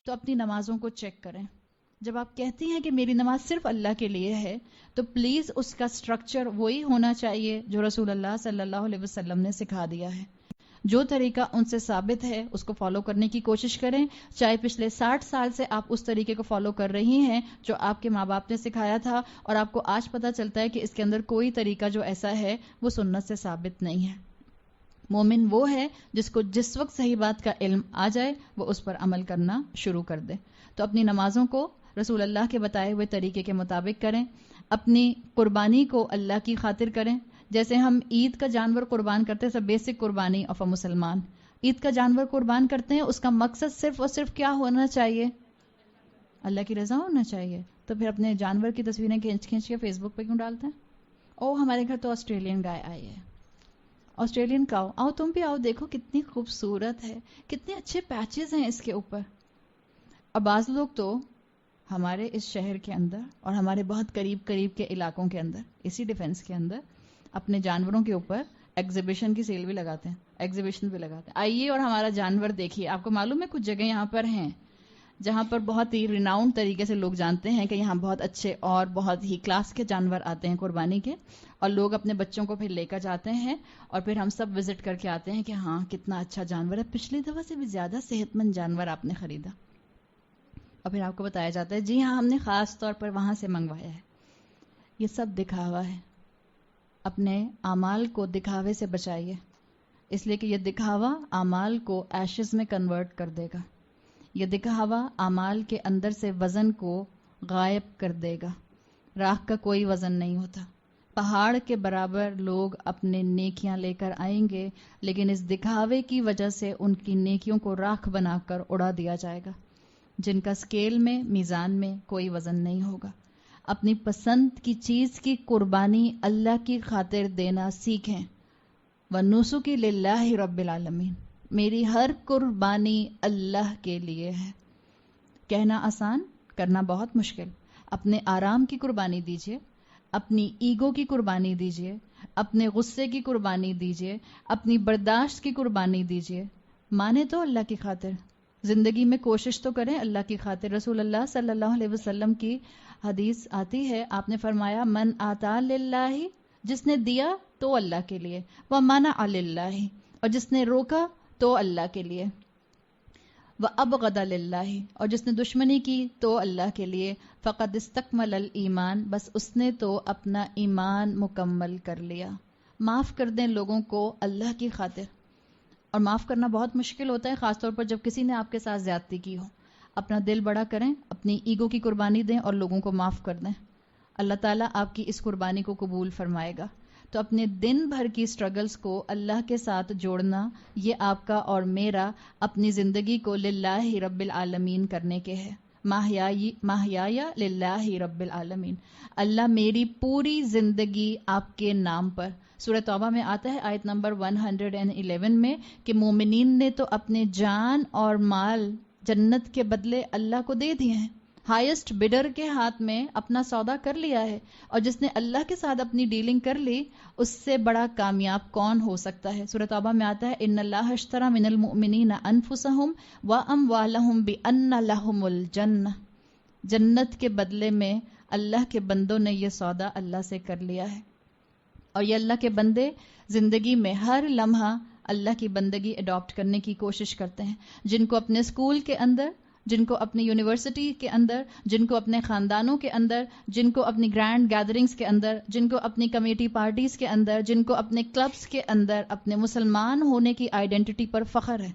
تو اپنی نمازوں کو چیک کریں. جب آپ کہتی ہیں کہ میری نماز صرف اللہ کے لیے ہے تو پلیز اس کا سٹرکچر وہی ہونا چاہیے جو رسول اللہ صلی اللہ علیہ وسلم نے سکھا دیا ہے. جو طریقہ ان سے ثابت ہے اس کو فالو کرنے کی کوشش کریں. چاہے پچھلے 60 سال سے آپ اس طریقے کو فالو کر رہی ہیں جو آپ کے ماں باپ نے سکھایا تھا اور آپ کو آج پتہ چلتا ہے کہ اس کے اندر کوئی طریقہ جو ایسا ہے وہ سنت سے ثابت نہیں ہے. مومن وہ ہے جس کو جس وقت صحیح بات کا علم آ جائے وہ اس پر عمل کرنا شروع کر دے. تو اپنی نمازوں کو رسول اللہ کے بتائے ہوئے طریقے کے مطابق کریں. اپنی قربانی کو اللہ کی خاطر کریں. جیسے ہم عید کا جانور قربان کرتے ہیں، سب بیسک قربانی آف اے مسلمان. عید کا جانور قربان کرتے ہیں، اس کا مقصد صرف اور صرف کیا ہونا چاہیے؟ اللہ کی رضا ہونا چاہیے. تو پھر اپنے جانور کی تصویریں کھینچ کھینچ کے فیس بک پہ کیوں ڈالتے ہیں؟ او ہمارے گھر تو آسٹریلین گائے آئی ہے، آسٹریلین کاؤ، آؤ تم بھی آؤ، دیکھو کتنی خوبصورت ہے، کتنے اچھے پیچز ہیں اس کے اوپر. اب بعض لوگ تو ہمارے اس شہر کے اندر اور ہمارے بہت قریب قریب کے علاقوں کے اندر اسی ڈیفنس کے اندر اپنے جانوروں کے اوپر ایگزیبیشن کی سیل بھی لگاتے ہیں، ایگزیبیشن بھی لگاتے ہیں. آئیے اور ہمارا جانور دیکھیے. آپ کو معلوم ہے کچھ جگہ یہاں پر ہیں جہاں پر بہت ہی ریناؤنڈ طریقے سے لوگ جانتے ہیں کہ یہاں بہت اچھے اور بہت ہی کلاس کے جانور آتے ہیں قربانی کے، اور لوگ اپنے بچوں کو پھر لے کر جاتے ہیں اور پھر ہم سب وزٹ کر کے آتے ہیں کہ ہاں کتنا اچھا جانور ہے، پچھلی دفعہ سے بھی زیادہ صحت مند جانور آپ نے خریدا. اور پھر آپ کو بتایا جاتا ہے جی ہاں ہم نے خاص طور پر وہاں سے منگوایا ہے. یہ سب دکھاوا ہے. اپنے اعمال کو دکھاوے سے بچائیے، اس لیے کہ یہ دکھاوا اعمال کو ایشز میں کنورٹ کر دے گا. یہ دکھاوا اعمال کے اندر سے وزن کو غائب کر دے گا. راکھ کا کوئی وزن نہیں ہوتا. پہاڑ کے برابر لوگ اپنے نیکیاں لے کر آئیں گے، لیکن اس دکھاوے کی وجہ سے ان کی نیکیوں کو راکھ بنا کر اڑا دیا جائے گا، جن کا اسکیل میں میزان میں کوئی وزن نہیں ہوگا. اپنی پسند کی چیز کی قربانی اللہ کی خاطر دینا سیکھیں. وَنُسُكِ لِلَّهِ رَبِّ الْعَالَمِينَ. میری ہر قربانی اللہ کے لیے ہے. کہنا آسان، کرنا بہت مشکل. اپنے آرام کی قربانی دیجیے، اپنی ایگو کی قربانی دیجیے، اپنے غصے کی قربانی دیجیے، اپنی برداشت کی قربانی دیجیے. مانے تو اللہ کی خاطر. زندگی میں کوشش تو کریں اللہ کی خاطر. رسول اللہ صلی اللہ علیہ وسلم کی حدیث آتی ہے، آپ نے فرمایا من آتا للہ، جس نے دیا تو اللہ کے لیے، ومنع للہ، اور جس نے روکا تو اللہ کے لیے، وابغض للہ، اور جس نے دشمنی کی تو اللہ کے لیے، فقد استکمل الایمان، بس اس نے تو اپنا ایمان مکمل کر لیا. معاف کر دیں لوگوں کو اللہ کی خاطر. اور معاف کرنا بہت مشکل ہوتا ہے، خاص طور پر جب کسی نے آپ کے ساتھ زیادتی کی ہو. اپنا دل بڑا کریں، اپنی ایگو کی قربانی دیں اور لوگوں کو معاف کر دیں. اللہ تعالیٰ آپ کی اس قربانی کو قبول فرمائے گا. تو اپنے دن بھر کی سٹرگلز کو اللہ کے ساتھ جوڑنا، یہ آپ کا اور میرا اپنی زندگی کو للہ رب العالمین کرنے کے ہے. ماہیا للہ رب العالمین. اللہ میری پوری زندگی آپ کے نام پر. سورہ توبہ میں آتا ہے آیت نمبر 111 میں کہ مومنین نے تو اپنے جان اور مال جنت کے بدلے اللہ کو دے دیے ہیں. ہائیسٹ بڈر کے ہاتھ میں اپنا سودا کر لیا ہے، اور جس نے اللہ کے ساتھ اپنی ڈیلنگ کر لی اس سے بڑا کامیاب کون ہو سکتا ہے. سورہ توبہ میں آتا ہے ان اللہ اشتری من المؤمنین انفسہم واموالہم بان لہم الجنہ. جنت کے بدلے میں اللہ کے بندوں نے یہ سودا اللہ سے کر لیا ہے. اور یہ اللہ کے بندے زندگی میں ہر لمحہ اللہ کی بندگی اڈاپٹ کرنے کی کوشش کرتے ہیں. جن کو اپنے اسکول کے اندر، جن کو اپنی یونیورسٹی کے اندر، جن کو اپنے خاندانوں کے اندر، جن کو اپنی گرینڈ گیدرنگز کے اندر، جن کو اپنی کمیٹی پارٹیز کے اندر، جن کو اپنے کلبز کے اندر اپنے مسلمان ہونے کی آئیڈینٹی پر فخر ہے،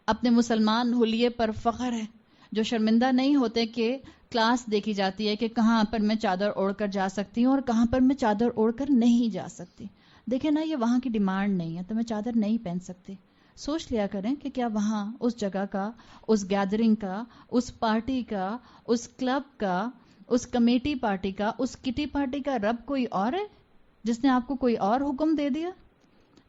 اپنے مسلمان حلیے پر فخر ہے، جو شرمندہ نہیں ہوتے کہ کلاس دیکھی جاتی ہے کہ کہاں پر میں چادر اوڑھ کر جا سکتی ہوں اور کہاں پر میں چادر اوڑھ کر نہیں جا سکتی. دیکھیں نا، یہ وہاں کی ڈیمانڈ نہیں ہے تو میں چادر نہیں پہن سکتی. سوچ لیا کریں کہ کیا وہاں اس جگہ کا، اس گیدرنگ کا، اس پارٹی کا، اس کلب کا، اس کمیٹی پارٹی کا، اس کٹی پارٹی کا رب کوئی اور ہے جس نے آپ کو کوئی اور حکم دے دیا؟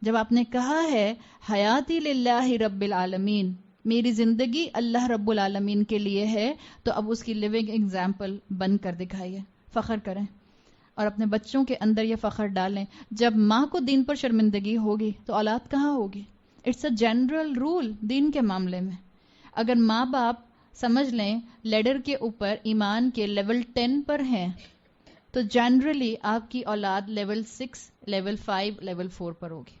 جب آپ نے کہا ہے حیاتی للہ رب العالمین، میری زندگی اللہ رب العالمین کے لیے ہے، تو اب اس کی لیونگ ایگزامپل بن کر دکھائیے. فخر کریں اور اپنے بچوں کے اندر یہ فخر ڈالیں. جب ماں کو دین پر شرمندگی ہوگی تو اولاد کہاں ہوگی؟ اٹس اے جنرل رول دین کے معاملے میں. اگر ماں باپ سمجھ لیں لیڈر کے اوپر ایمان کے لیول 10 پر ہیں تو جنرلی آپ کی اولاد لیول 6 لیول 5 لیول 4 پر ہوگی،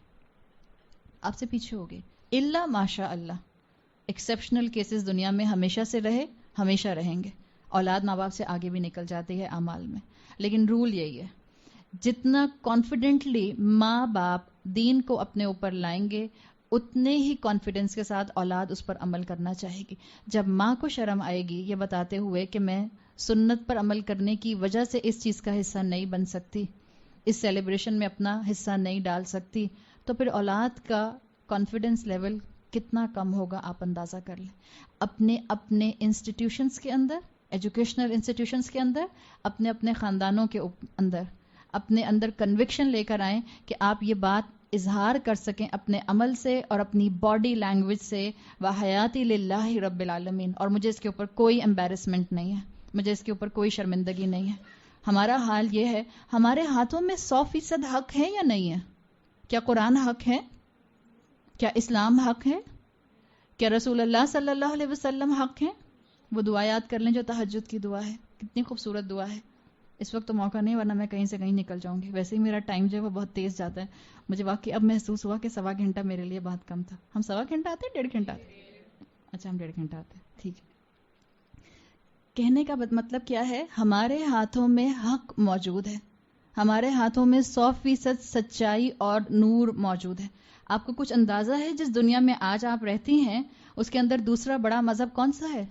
آپ سے پیچھے ہوگی، الا ماشاء اللہ۔ ایکسیپشنل کیسز دنیا میں ہمیشہ سے رہے، ہمیشہ رہیں گے، اولاد ماں باپ سے آگے بھی نکل جاتی ہے اعمال میں، لیکن رول یہی ہے جتنا کانفیڈنٹلی ماں باپ دین کو اپنے اوپر لائیں گے اتنے ہی کانفیڈنس کے ساتھ اولاد اس پر عمل کرنا چاہے گی۔ جب ماں کو شرم آئے گی یہ بتاتے ہوئے کہ میں سنت پر عمل کرنے کی وجہ سے اس چیز کا حصہ نہیں بن سکتی، اس سیلیبریشن میں اپنا حصہ نہیں ڈال سکتی، تو پھر اولاد کا کانفیڈنس لیول کتنا کم ہوگا آپ اندازہ کر لیں۔ اپنے اپنے انسٹیٹیوشنز کے اندر، ایجوکیشنل انسٹیٹیوشنز کے اندر، اپنے اپنے خاندانوں کے اندر اپنے اندر کنوکشن لے کر آئیں کہ آپ یہ بات اظہار کر سکیں اپنے عمل سے اور اپنی باڈی لینگویج سے، وحیاتی للہ رب العالمین، اور مجھے اس کے اوپر کوئی امبیرسمنٹ نہیں ہے، مجھے اس کے اوپر کوئی شرمندگی نہیں ہے۔ ہمارا حال یہ ہے، ہمارے ہاتھوں میں 100% حق ہے یا نہیں ہے؟ کیا قرآن حق ہے؟ کیا اسلام حق ہے؟ کیا رسول اللہ صلی اللہ علیہ وسلم حق ہے؟ وہ دعا یاد کر لیں جو تہجد کی دعا ہے، کتنی خوبصورت دعا ہے۔ اس وقت تو موقع نہیں، ورنہ میں کہیں سے کہیں نکل جاؤں گی، ویسے ہی میرا ٹائم جو ہے وہ بہت تیز جاتا ہے۔ مجھے واقعی اب محسوس ہوا کہ 1.25 گھنٹہ میرے لیے بہت کم تھا۔ ہم 1.25 گھنٹہ آتے ہیں، 1.5 گھنٹہ آتے؟ اچھا، ہم 1.5 گھنٹہ آتے ہیں، ٹھیک ہے۔ کہنے کا مطلب کیا ہے؟ ہمارے ہاتھوں میں حق موجود ہے، ہمارے ہاتھوں میں 100% سچائی اور نور موجود ہے۔ آپ کو کچھ اندازہ ہے جس دنیا میں آج آپ رہتی ہیں اس کے اندر دوسرا بڑا مذہب کون سا ہے؟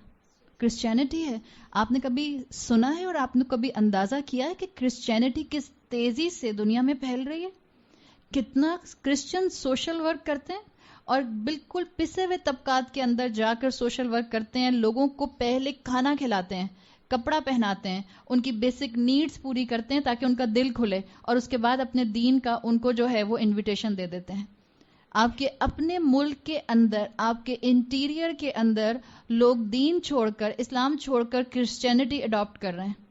کرسچینٹی ہے۔ آپ نے کبھی سنا ہے اور آپ نے کبھی اندازہ کیا ہے کہ کرسچینٹی کس تیزی سے دنیا میں پھیل رہی ہے؟ کتنا کرسچن سوشل ورک کرتے ہیں اور بالکل پسے ہوئے طبقات کے اندر جا کر سوشل ورک کرتے ہیں، لوگوں کو پہلے کھانا کھلاتے ہیں، کپڑا پہناتے ہیں، ان کی بیسک نیڈز پوری کرتے ہیں تاکہ ان کا دل کھلے، اور اس کے بعد اپنے دین کا ان کو جو ہے وہ انویٹیشن دے دیتے ہیں۔ آپ کے اپنے ملک کے اندر، آپ کے انٹیریئر کے اندر لوگ دین چھوڑ کر، اسلام چھوڑ کر کرسچینٹی اڈاپٹ کر رہے ہیں،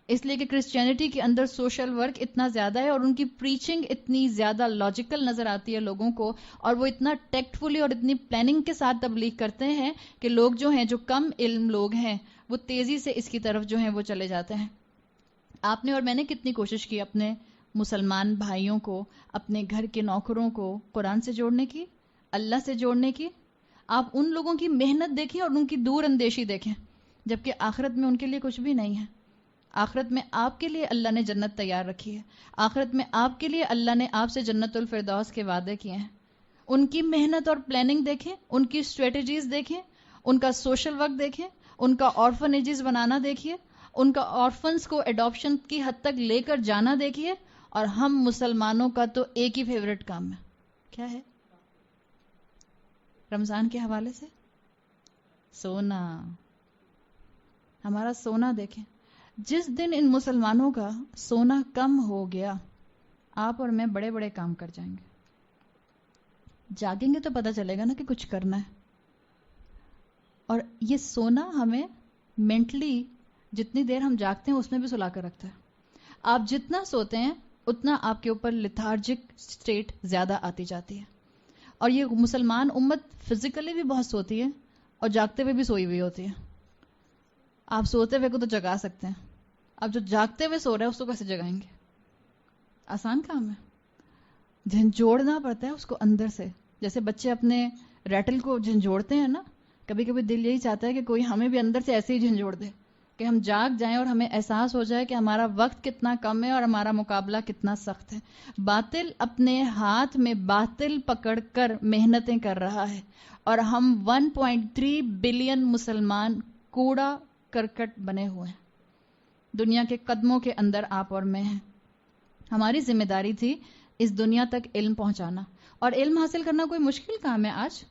اس لیے کہ کرسچینٹی کے اندر سوشل ورک اتنا زیادہ ہے اور ان کی پریچنگ اتنی زیادہ لاجیکل نظر آتی ہے لوگوں کو، اور وہ اتنا ٹیکٹفلی اور اتنی پلاننگ کے ساتھ تبلیغ کرتے ہیں کہ لوگ جو ہیں، جو کم علم لوگ ہیں، وہ تیزی سے اس کی طرف جو ہیں وہ چلے جاتے ہیں۔ آپ نے اور میں نے کتنی کوشش کی اپنے مسلمان بھائیوں کو، اپنے گھر کے نوکروں کو قرآن سے جوڑنے کی، اللہ سے جوڑنے کی۔ آپ ان لوگوں کی محنت دیکھیں اور ان کی دور اندیشی دیکھیں، جبکہ آخرت میں ان کے لیے کچھ بھی نہیں ہے۔ آخرت میں آپ کے لیے اللہ نے جنت تیار رکھی ہے، آخرت میں آپ کے لیے اللہ نے آپ سے جنت الفردوس کے وعدے کیے ہیں۔ ان کی محنت اور پلاننگ دیکھیں، ان کی اسٹریٹجیز دیکھیں، ان کا سوشل ورک دیکھیں، ان کا آرفنیجز بنانا دیکھیے، ان کا آرفنس کو ایڈاپشن کی حد تک لے کر جانا دیکھیے۔ اور ہم مسلمانوں کا تو ایک ہی فیوریٹ کام ہے، کیا ہے؟ رمضان کے حوالے سے سونا، ہمارا سونا دیکھیں۔ جس دن ان مسلمانوں کا سونا کم ہو گیا، آپ اور میں بڑے بڑے کام کر جائیں گے۔ جاگیں گے تو پتہ چلے گا نا کہ کچھ کرنا ہے۔ اور یہ سونا ہمیں مینٹلی جتنی دیر ہم جاگتے ہیں اس میں بھی سلا کر رکھتا ہے۔ آپ جتنا سوتے ہیں اتنا آپ کے اوپر لیتھارجک سٹیٹ زیادہ آتی جاتی ہے۔ اور یہ مسلمان امت فزیکلی بھی بہت سوتی ہے اور جاگتے ہوئے بھی سوئی ہوئی ہوتی ہے۔ آپ سوتے ہوئے کو تو جگا سکتے ہیں، اب جو جاگتے ہوئے سو رہے ہیں اس کو کیسے جگائیں گے؟ آسان کام ہے، جھنجھوڑنا پڑتا ہے اس کو اندر سے، جیسے بچے اپنے ریٹل کو جھنجھوڑتے ہیں نا، کبھی کبھی دل یہی چاہتا ہے کہ کوئی ہمیں بھی اندر سے ایسے ہی جھنجھوڑ دے کہ ہم جاگ جائیں اور ہمیں احساس ہو جائے کہ ہمارا وقت کتنا کم ہے اور ہمارا مقابلہ کتنا سخت ہے۔ باطل اپنے ہاتھ میں باطل پکڑ کر محنتیں کر رہا ہے، اور ہم 1.3 بلین مسلمان کوڑا کرکٹ بنے ہوئے ہیں دنیا کے قدموں کے اندر، آپ اور میں ہیں۔ ہماری ذمہ داری تھی اس دنیا تک علم پہنچانا، اور علم حاصل کرنا کوئی مشکل کام ہے آج؟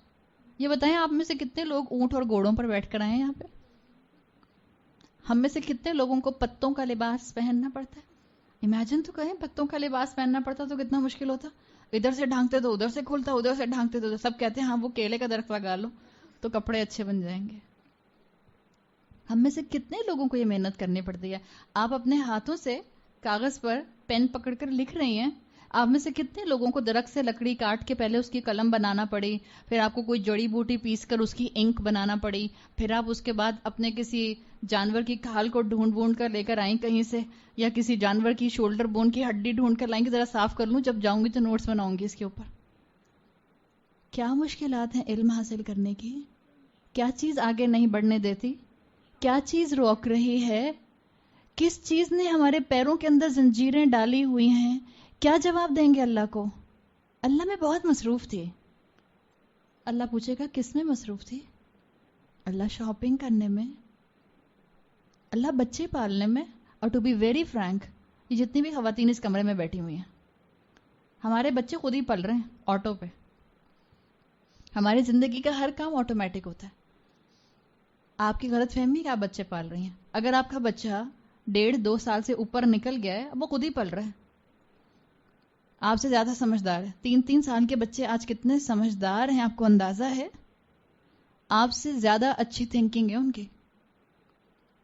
یہ بتائیں آپ میں سے کتنے لوگ اونٹ اور گھوڑوں پر بیٹھ کر آئے ہیں یہاں پہ؟ ہم میں سے کتنے لوگوں کو پتوں کا لباس پہننا پڑتا ہے؟ امیجن تو کریں، پتوں کا لباس پہننا پڑتا تو کتنا مشکل ہوتا۔ ادھر سے ڈھانکتے تو ادھر سے کھلتا، ادھر سے ڈھانکتے تو سب کہتے ہیں ہاں وہ کیلے کا درخت لگا لو تو کپڑے اچھے بن جائیں گے۔ ہم میں سے کتنے لوگوں کو یہ محنت کرنی پڑتی ہے؟ آپ اپنے ہاتھوں سے کاغذ پر پین پکڑ کر لکھ رہی ہیں، آپ میں سے کتنے لوگوں کو درخت سے لکڑی کاٹ کے پہلے اس کی قلم بنانا پڑی، پھر آپ کو کوئی جڑی بوٹی پیس کر اس کی انک بنانا پڑی، پھر آپ اس کے بعد اپنے کسی جانور کی کھال کو ڈھونڈ کر لے کر آئیں کہیں سے، یا کسی جانور کی شولڈر بون کی ہڈی ڈھونڈ کر لائیں گے ذرا صاف کر لوں، جب جاؤں گی تو نوٹس بناؤں گی اس کے اوپر. کیا مشکلات ہیں علم حاصل کرنے کی؟ کیا چیز آگے نہیں بڑھنے دیتی؟ کیا چیز روک رہی ہے؟ کس چیز نے ہمارے پیروں کے اندر زنجیریں ڈالی ہوئی ہیں؟ کیا جواب دیں گے اللہ کو؟ اللہ میں بہت مصروف تھی. اللہ پوچھے گا کس میں مصروف تھی؟ اللہ شاپنگ کرنے میں، اللہ بچے پالنے میں. اور ٹو بی ویری فرینک، یہ جتنی بھی خواتین اس کمرے میں بیٹھی ہوئی ہیں، ہمارے بچے خود ہی پل رہے ہیں آٹو پہ. ہماری زندگی کا ہر کام آٹومیٹک ہوتا ہے. آپ کی غلط فہمی کہ آپ بچے پال رہی ہیں. اگر آپ کا بچہ 1.5-2 سال سے اوپر نکل گیا ہے، اب وہ خود ہی پل رہا ہے، آپ سے زیادہ سمجھدار ہے. 3 سال کے بچے آج کتنے سمجھدار ہیں آپ کو اندازہ ہے؟ آپ سے زیادہ اچھی تھنکنگ ہے ان کی.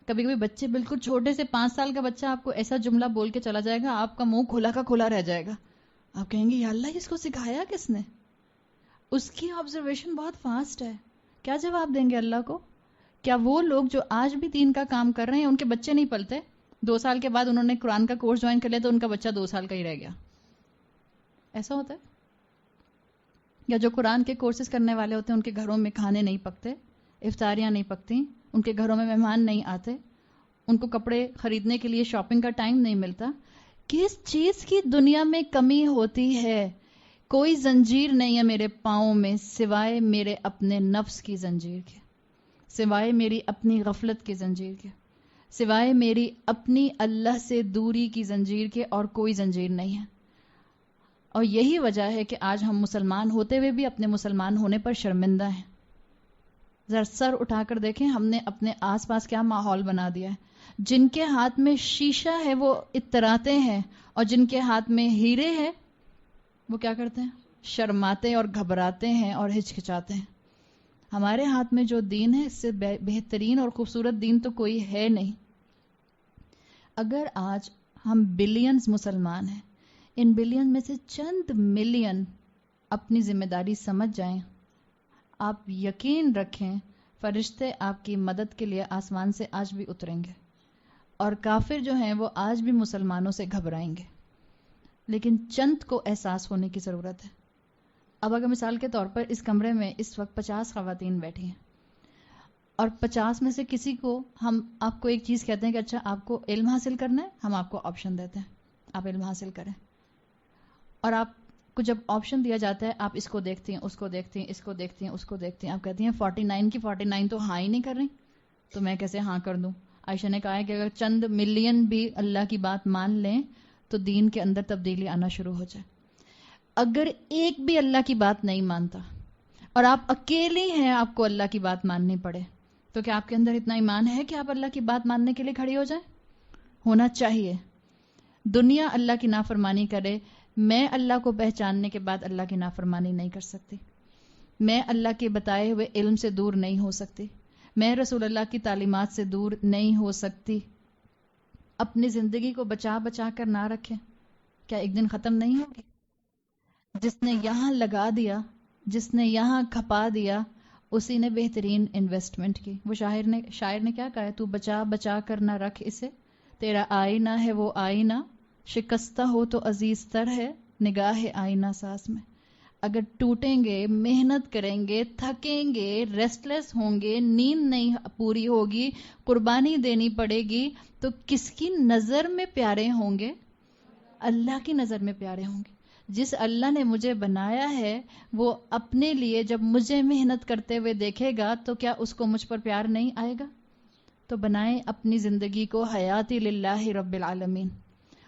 کبھی کبھی بچے بالکل چھوٹے سے 5 سال کا بچہ آپ کو ایسا جملہ بول کے چلا جائے گا، آپ کا منہ کھلا کا کھلا رہ جائے گا. آپ کہیں گے یا اللہ اس کو سکھایا کس نے؟ اس کی آبزرویشن بہت فاسٹ ہے. کیا جواب دیں گے اللہ کو؟ کیا وہ لوگ جو آج بھی دین کا کام کر رہے ہیں ان کے بچے نہیں پلتے؟ 2 سال کے بعد انہوں نے قرآن کا کورس جوائن کر لیا تو ان کا بچہ 2 سال کا ہی رہ گیا. ایسا ہوتا ہے؟ یا جو قرآن کے کورسز کرنے والے ہوتے ہیں ان کے گھروں میں کھانے نہیں پکتے، افطاریاں نہیں پکتی، ان کے گھروں میں مہمان نہیں آتے، ان کو کپڑے خریدنے کے لیے شاپنگ کا ٹائم نہیں ملتا. کس چیز کی دنیا میں کمی ہوتی ہے؟ کوئی زنجیر نہیں ہے میرے پاؤں میں سوائے میرے اپنے نفس کی زنجیر کے، سوائے میری اپنی غفلت کی زنجیر کے، سوائے میری اپنی اللہ سے دوری کی زنجیر کے، اور کوئی زنجیر نہیں ہے. اور یہی وجہ ہے کہ آج ہم مسلمان ہوتے ہوئے بھی اپنے مسلمان ہونے پر شرمندہ ہیں. ذرا سر اٹھا کر دیکھیں ہم نے اپنے آس پاس کیا ماحول بنا دیا ہے. جن کے ہاتھ میں شیشہ ہے وہ اتراتے ہیں، اور جن کے ہاتھ میں ہیرے ہیں وہ کیا کرتے ہیں؟ شرماتے اور گھبراتے ہیں اور ہچکچاتے ہیں. ہمارے ہاتھ میں جو دین ہے اس سے بہترین اور خوبصورت دین تو کوئی ہے نہیں. اگر آج ہم بلینز مسلمان ہیں، ان بلین میں سے چند ملین اپنی ذمہ داری سمجھ جائیں، آپ یقین رکھیں فرشتے آپ کی مدد کے لیے آسمان سے آج بھی اتریں گے، اور کافر جو ہیں وہ آج بھی مسلمانوں سے گھبرائیں گے. لیکن چند کو احساس ہونے کی ضرورت ہے. اب اگر مثال کے طور پر اس کمرے میں اس وقت 50 خواتین بیٹھی ہیں، اور 50 میں سے کسی کو ہم آپ کو ایک چیز کہتے ہیں کہ اچھا آپ کو علم حاصل کرنا ہے، ہم آپ کو آپشن دیتے ہیں آپ علم حاصل کریں. اور آپ کو جب آپشن دیا جاتا ہے آپ اس کو دیکھتی ہیں، اس کو دیکھتی ہیں، اس کو دیکھتی ہیں، اس کو دیکھتی ہیں، آپ کہتی ہیں 49 کی 49 تو ہاں ہی نہیں کر رہی، تو میں کیسے ہاں کر دوں؟ عائشہ نے کہا ہے کہ اگر چند ملین بھی اللہ کی بات مان لیں تو دین کے اندر تبدیلی آنا شروع ہو جائے. اگر ایک بھی اللہ کی بات نہیں مانتا اور آپ اکیلے ہیں آپ کو اللہ کی بات ماننی پڑے، تو کیا آپ کے اندر اتنا ایمان ہے کہ آپ اللہ کی بات ماننے کے لیے کھڑی ہو جائیں؟ ہونا چاہیے. دنیا اللہ کی نافرمانی کرے، میں اللہ کو پہچاننے کے بعد اللہ کی نافرمانی نہیں کر سکتی. میں اللہ کے بتائے ہوئے علم سے دور نہیں ہو سکتی. میں رسول اللہ کی تعلیمات سے دور نہیں ہو سکتی. اپنی زندگی کو بچا بچا کر نہ رکھیں، کیا ایک دن ختم نہیں ہوگی؟ جس نے یہاں لگا دیا، جس نے یہاں کھپا دیا، اسی نے بہترین انویسٹمنٹ کی. وہ شاعر نے کیا کہا ہے؟ تو بچا بچا کر نہ رکھ اسے، تیرا آئینہ ہے وہ آئینہ، شکستہ ہو تو عزیز تر ہے نگاہ آئینہ ساز میں. اگر ٹوٹیں گے، محنت کریں گے، تھکیں گے، ریسٹ لیس ہوں گے، نیند نہیں پوری ہوگی، قربانی دینی پڑے گی، تو کس کی نظر میں پیارے ہوں گے؟ اللہ کی نظر میں پیارے ہوں گے. جس اللہ نے مجھے بنایا ہے وہ اپنے لیے جب مجھے محنت کرتے ہوئے دیکھے گا تو کیا اس کو مجھ پر پیار نہیں آئے گا؟ تو بنائیں اپنی زندگی کو حیاتی للہ رب العالمین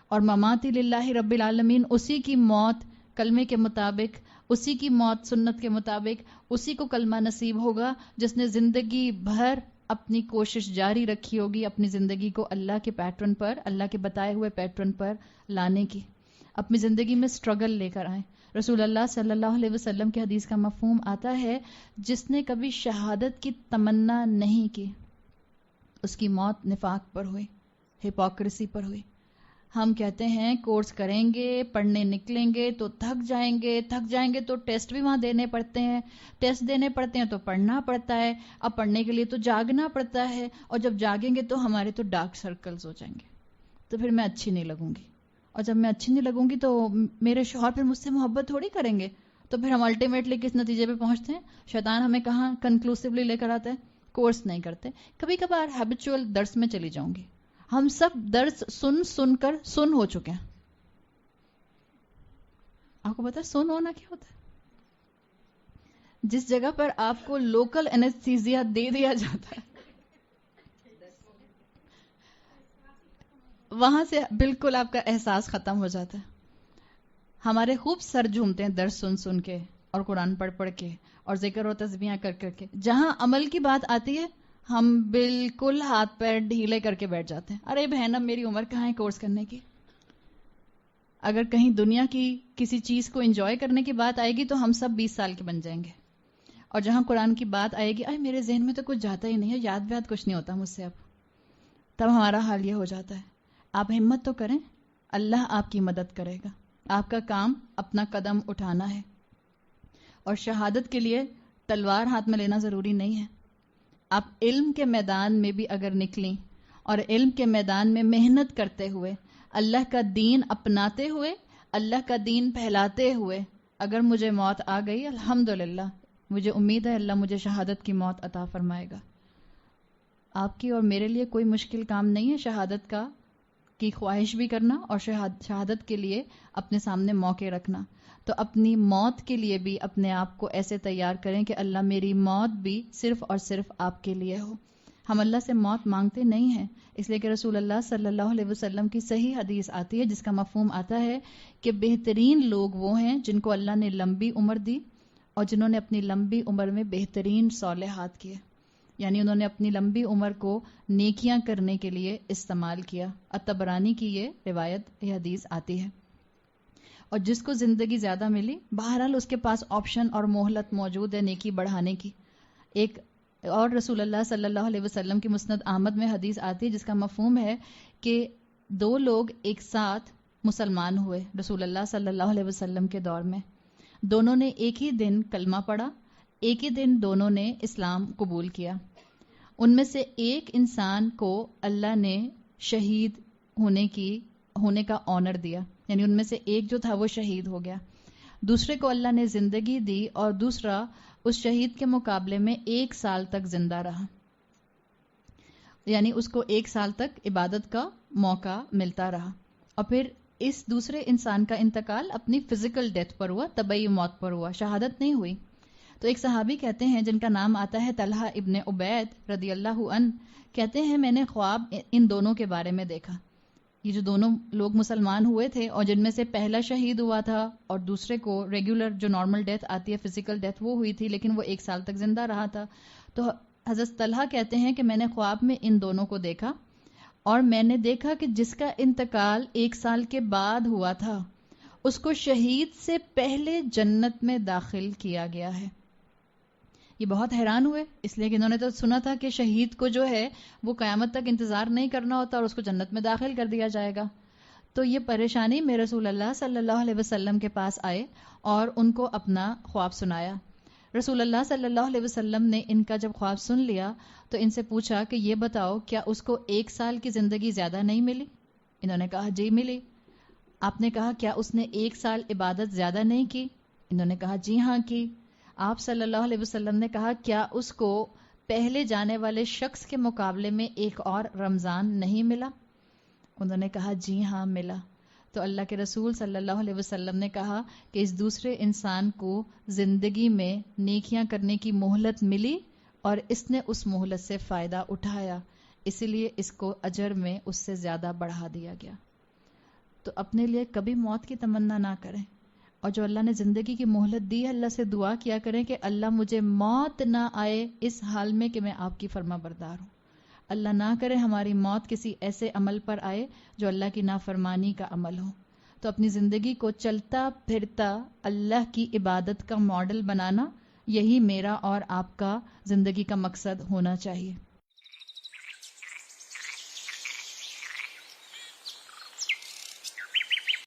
اور مماتی للہ رب العالمین. اسی کی موت کلمے کے مطابق، اسی کی موت سنت کے مطابق، اسی کو کلمہ نصیب ہوگا جس نے زندگی بھر اپنی کوشش جاری رکھی ہوگی اپنی زندگی کو اللہ کے پیٹرن پر، اللہ کے بتائے ہوئے پیٹرن پر لانے کی. اپنی زندگی میں سٹرگل لے کر آئیں. رسول اللہ صلی اللہ علیہ وسلم کی حدیث کا مفہوم آتا ہے جس نے کبھی شہادت کی تمنا نہیں کی اس کی موت نفاق پر ہوئی، ہپوکریسی پر ہوئی. ہم کہتے ہیں کورس کریں گے، پڑھنے نکلیں گے تو تھک جائیں گے تو ٹیسٹ بھی وہاں دینے پڑتے ہیں، ٹیسٹ دینے پڑتے ہیں تو پڑھنا پڑتا ہے، اب پڑھنے کے لیے تو جاگنا پڑتا ہے، اور جب جاگیں گے تو ہمارے تو ڈارک سرکلز ہو جائیں گے، تو پھر میں اچھی نہیں لگوں گی، اور جب میں اچھی نہیں لگوں گی تو میرے شوہر پھر مجھ سے محبت تھوڑی کریں گے، تو پھر ہم الٹیمیٹلی کس نتیجے پہ پہنچتے ہیں؟ شیطان ہمیں کہاں کنکلوسیولی لے کر آتا ہے؟ کورس نہیں کرتے، کبھی کبھار ہیبچول درس میں چلی جاؤں گی. ہم سب درس سن کر سن ہو چکے ہیں. آپ کو پتا سن ہونا کیا ہوتا ہے؟ جس جگہ پر آپ کو لوکل اینستھیزیا دے دیا جاتا ہے وہاں سے بالکل آپ کا احساس ختم ہو جاتا ہے. ہمارے خوب سر جھومتے ہیں درس سن کے اور قرآن پڑھ کے اور ذکر و تسبیحاں کر کے. جہاں عمل کی بات آتی ہے ہم بالکل ہاتھ پیر ڈھیلے کر کے بیٹھ جاتے ہیں. ارے بہن اب میری عمر کہاں ہے کورس کرنے کی؟ اگر کہیں دنیا کی کسی چیز کو انجوائے کرنے کی بات آئے گی تو ہم سب 20 سال کے بن جائیں گے، اور جہاں قرآن کی بات آئے گی میرے ذہن میں تو کچھ جاتا ہی نہیں ہے، یاد کچھ نہیں ہوتا مجھ سے اب، تب ہمارا حال یہ ہو جاتا ہے. آپ ہمت تو کریں، اللہ آپ کی مدد کرے گا. آپ کا کام اپنا قدم اٹھانا ہے، اور شہادت کے لیے تلوار ہاتھ میں لینا ضروری نہیں ہے. آپ علم کے میدان میں بھی اگر نکلیں اور علم کے میدان میں محنت کرتے ہوئے، اللہ کا دین اپناتے ہوئے، اللہ کا دین پھیلاتے ہوئے اگر مجھے موت آ گئی، الحمدللہ مجھے امید ہے اللہ مجھے شہادت کی موت عطا فرمائے گا. آپ کی اور میرے لیے کوئی مشکل کام نہیں ہے شہادت کی خواہش بھی کرنا اور شہادت کے لیے اپنے سامنے موقع رکھنا. تو اپنی موت کے لیے بھی اپنے آپ کو ایسے تیار کریں کہ اللہ میری موت بھی صرف اور صرف آپ کے لیے ہو. ہم اللہ سے موت مانگتے نہیں ہیں، اس لیے کہ رسول اللہ صلی اللہ علیہ وسلم کی صحیح حدیث آتی ہے جس کا مفہوم آتا ہے کہ بہترین لوگ وہ ہیں جن کو اللہ نے لمبی عمر دی اور جنہوں نے اپنی لمبی عمر میں بہترین صالحات کیے، یعنی انہوں نے اپنی لمبی عمر کو نیکیاں کرنے کے لیے استعمال کیا. الطبرانی کی یہ روایت، یہ حدیث آتی ہے. اور جس کو زندگی زیادہ ملی، بہرحال اس کے پاس آپشن اور مہلت موجود ہے نیکی بڑھانے کی. ایک اور رسول اللہ صلی اللہ علیہ وسلم کی مسند احمد میں حدیث آتی ہے جس کا مفہوم ہے کہ 2 لوگ ایک ساتھ مسلمان ہوئے رسول اللہ صلی اللہ علیہ وسلم کے دور میں. دونوں نے ایک ہی دن کلمہ پڑھا، ایک ہی دن دونوں نے اسلام قبول کیا. ان میں سے ایک انسان کو اللہ نے شہید ہونے کا آنر دیا، یعنی ان میں سے ایک جو تھا وہ شہید ہو گیا. دوسرے کو اللہ نے زندگی دی اور دوسرا اس شہید کے مقابلے میں 1 سال تک زندہ رہا، یعنی اس کو 1 سال تک عبادت کا موقع ملتا رہا. اور پھر اس دوسرے انسان کا انتقال اپنی فزیکل ڈیتھ پر ہوا، طبعی موت پر ہوا، شہادت نہیں ہوئی. تو ایک صحابی کہتے ہیں جن کا نام آتا ہے طلحہ ابن عبید رضی اللہ عنہ، کہتے ہیں میں نے خواب ان دونوں کے بارے میں دیکھا. یہ جو دونوں لوگ مسلمان ہوئے تھے اور جن میں سے پہلا شہید ہوا تھا اور دوسرے کو ریگولر جو نارمل ڈیتھ آتی ہے فزیکل ڈیتھ وہ ہوئی تھی، لیکن وہ 1 سال تک زندہ رہا تھا. تو حضرت طلحہ کہتے ہیں کہ میں نے خواب میں ان دونوں کو دیکھا اور میں نے دیکھا کہ جس کا انتقال 1 سال کے بعد ہوا تھا اس کو شہید سے پہلے جنت میں داخل کیا گیا ہے. یہ بہت حیران ہوئے، اس لیے کہ انہوں نے تو سنا تھا کہ شہید کو جو ہے وہ قیامت تک انتظار نہیں کرنا ہوتا اور اس کو جنت میں داخل کر دیا جائے گا. تو یہ پریشانی میں رسول اللہ صلی اللہ علیہ وسلم کے پاس آئے اور ان کو اپنا خواب سنایا. رسول اللہ صلی اللہ علیہ وسلم نے ان کا جب خواب سن لیا تو ان سے پوچھا کہ یہ بتاؤ کیا اس کو 1 سال کی زندگی زیادہ نہیں ملی؟ انہوں نے کہا جی ملی. آپ نے کہا کیا اس نے 1 سال عبادت زیادہ نہیں کی؟ انہوں نے کہا جی ہاں کی. آپ صلی اللہ علیہ وسلم نے کہا کیا اس کو پہلے جانے والے شخص کے مقابلے میں ایک اور رمضان نہیں ملا؟ انہوں نے کہا جی ہاں ملا. تو اللہ کے رسول صلی اللہ علیہ وسلم نے کہا کہ اس دوسرے انسان کو زندگی میں نیکیاں کرنے کی مہلت ملی اور اس نے اس مہلت سے فائدہ اٹھایا، اسی لیے اس کو اجر میں اس سے زیادہ بڑھا دیا گیا. تو اپنے لیے کبھی موت کی تمنا نہ کریں، اور جو اللہ نے زندگی کی مہلت دی ہے اللہ سے دعا کیا کریں کہ اللہ مجھے موت نہ آئے اس حال میں کہ میں آپ کی فرما بردار ہوں. اللہ نہ کرے ہماری موت کسی ایسے عمل پر آئے جو اللہ کی نافرمانی کا عمل ہو. تو اپنی زندگی کو چلتا پھرتا اللہ کی عبادت کا ماڈل بنانا، یہی میرا اور آپ کا زندگی کا مقصد ہونا چاہیے.